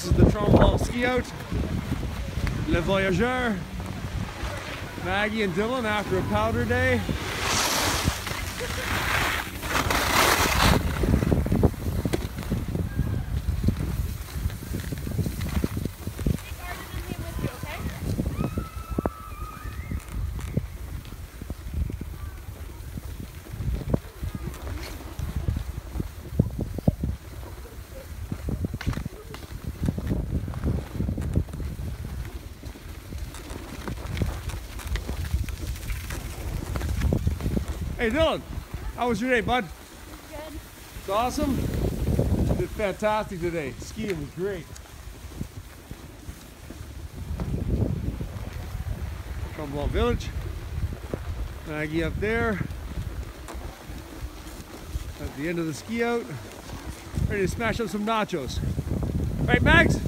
is the Tremblant ski out. Le Voyageur. Maggie and Dylan after a powder day. Hey Dylan, how was your day, bud? Good. It's awesome. You did fantastic today. Skiing was great. Tremblant Village. Maggie up there. At the end of the ski out. Ready to smash up some nachos. Right, Mags?